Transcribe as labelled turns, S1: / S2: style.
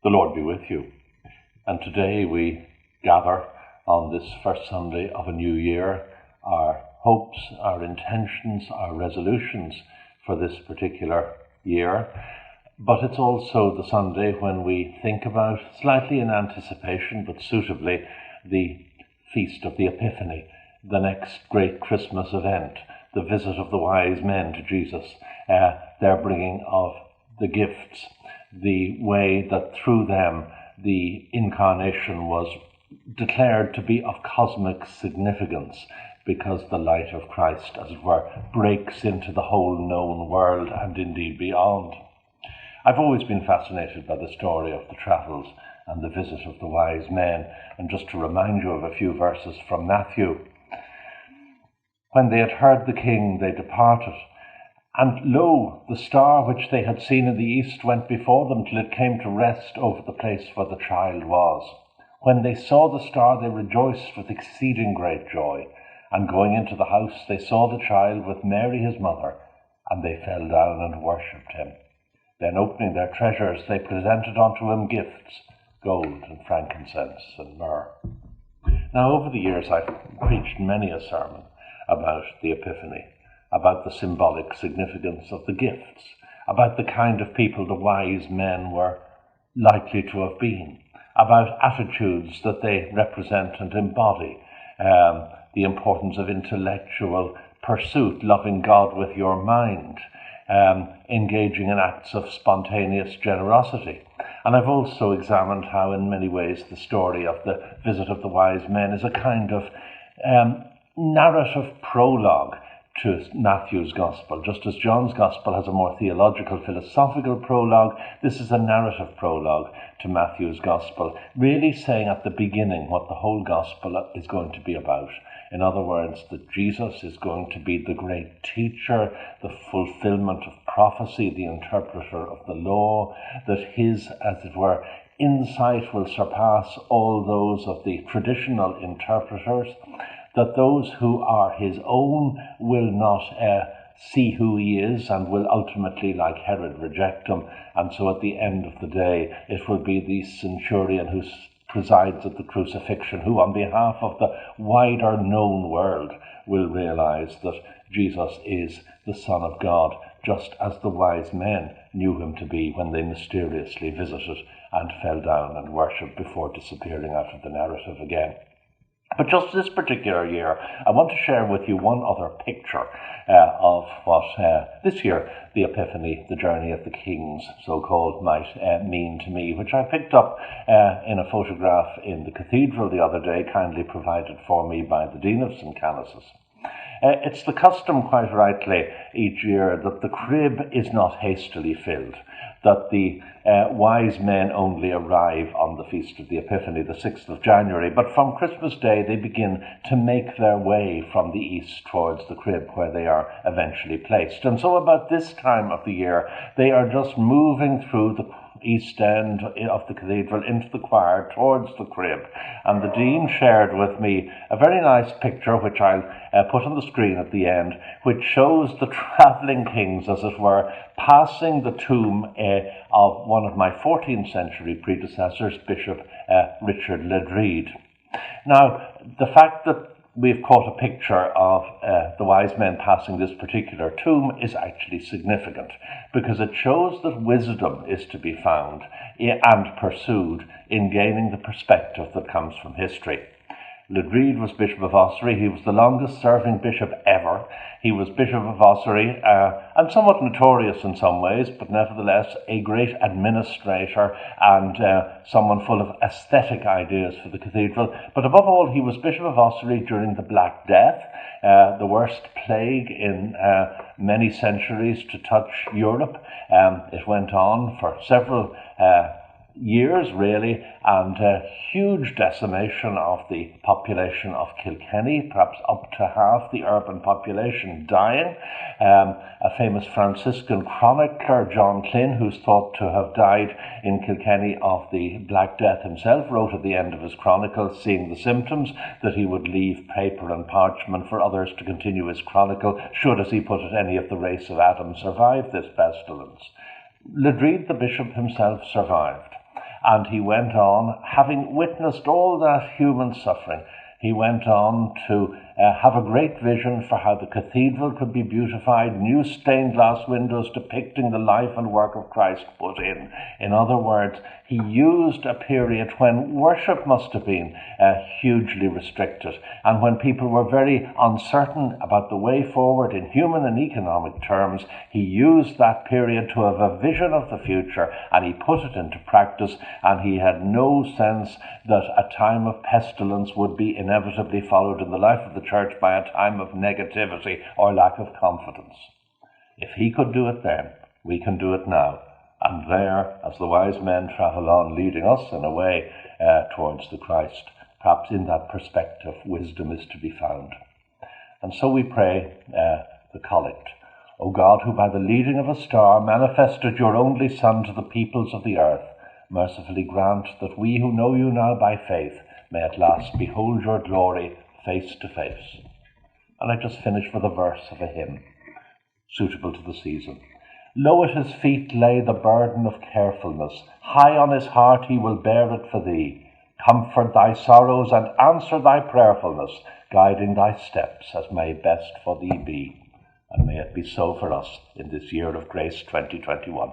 S1: The Lord be with you. And today we gather on this first Sunday of a new year, our hopes, our intentions, our resolutions for this particular year. But it's also the Sunday when we think about, slightly in anticipation but suitably, the Feast of the Epiphany, the next great Christmas event, the visit of the wise men to Jesus, their bringing of the gifts, the way that through them the incarnation was declared to be of cosmic significance, because the light of Christ, as it were, breaks into the whole known world and indeed beyond. I've always been fascinated by the story of the travels and the visit of the wise men, and just to remind you of a few verses from Matthew. When they had heard the king, they departed. And lo, the star which they had seen in the east went before them till it came to rest over the place where the child was. When they saw the star, they rejoiced with exceeding great joy. And going into the house, they saw the child with Mary his mother, and they fell down and worshipped him. Then opening their treasures, they presented unto him gifts, gold and frankincense and myrrh. Now, over the years, I've preached many a sermon about the Epiphany, about the symbolic significance of the gifts, about the kind of people the wise men were likely to have been, about attitudes that they represent and embody, the importance of intellectual pursuit, loving God with your mind, engaging in acts of spontaneous generosity. And I've also examined how, in many ways, the story of the visit of the wise men is a kind of narrative prologue to Matthew's Gospel. Just as John's Gospel has a more theological, philosophical prologue, this is a narrative prologue to Matthew's Gospel, really saying at the beginning what the whole Gospel is going to be about. In other words, that Jesus is going to be the great teacher, the fulfillment of prophecy, the interpreter of the law, that his, as it were, insight will surpass all those of the traditional interpreters, that those who are his own will not see who he is and will ultimately, like Herod, reject him. And so at the end of the day, it will be the centurion who presides at the crucifixion, who on behalf of the wider known world will realize that Jesus is the Son of God, just as the wise men knew him to be when they mysteriously visited and fell down and worshipped before disappearing out of the narrative again. But just this particular year, I want to share with you one other picture of what this year, the Epiphany, the journey of the kings, so-called, might mean to me, which I picked up in a photograph in the cathedral the other day, kindly provided for me by the Dean of St. Canice's. It's the custom, quite rightly, each year that the crib is not hastily filled, that the wise men only arrive on the Feast of the Epiphany, the 6th of January, but from Christmas Day they begin to make their way from the east towards the crib where they are eventually placed. And so about this time of the year, they are just moving through the east end of the cathedral into the choir towards the crib. And the Dean shared with me a very nice picture, which I'll put on the screen at the end, which shows the travelling kings, as it were, passing the tomb of one of my 14th century predecessors, Bishop Richard Ledreed. Now, the fact that we've caught a picture of the wise men passing this particular tomb is actually significant, because it shows that wisdom is to be found and pursued in gaining the perspective that comes from history. Ledreed was Bishop of Ossory. He was the longest serving bishop ever. He was Bishop of Ossory, and somewhat notorious in some ways, but nevertheless a great administrator and someone full of aesthetic ideas for the cathedral. But above all, he was Bishop of Ossory during the Black Death, the worst plague in many centuries to touch Europe. It went on for several years, really, and huge decimation of the population of Kilkenny, perhaps up to half the urban population dying. A famous Franciscan chronicler, John Klyn, who's thought to have died in Kilkenny of the Black Death himself, wrote at the end of his chronicle, seeing the symptoms, that he would leave paper and parchment for others to continue his chronicle, should, as he put it, any of the race of Adam survive this pestilence. Ledreed, the bishop himself, survived. And he went on, having witnessed all that human suffering, he went on to have a great vision for how the cathedral could be beautified, new stained glass windows depicting the life and work of Christ put in. In other words, he used a period when worship must have been hugely restricted, and when people were very uncertain about the way forward in human and economic terms. He used that period to have a vision of the future, and he put it into practice, and he had no sense that a time of pestilence would be inevitably followed in the life of the church by a time of negativity or lack of confidence. If he could do it then, we can do it now. And there, as the wise men travel on, leading us in a way towards the Christ, perhaps in that perspective, wisdom is to be found. And so we pray the collect. O God, who by the leading of a star manifested your only Son to the peoples of the earth, mercifully grant that we who know you now by faith may at last behold your glory face to face. And I just finish with a verse of a hymn suitable to the season. Low at his feet lay the burden of carefulness. High on his heart he will bear it for thee. Comfort thy sorrows and answer thy prayerfulness, guiding thy steps as may best for thee be. And may it be so for us in this year of grace 2021.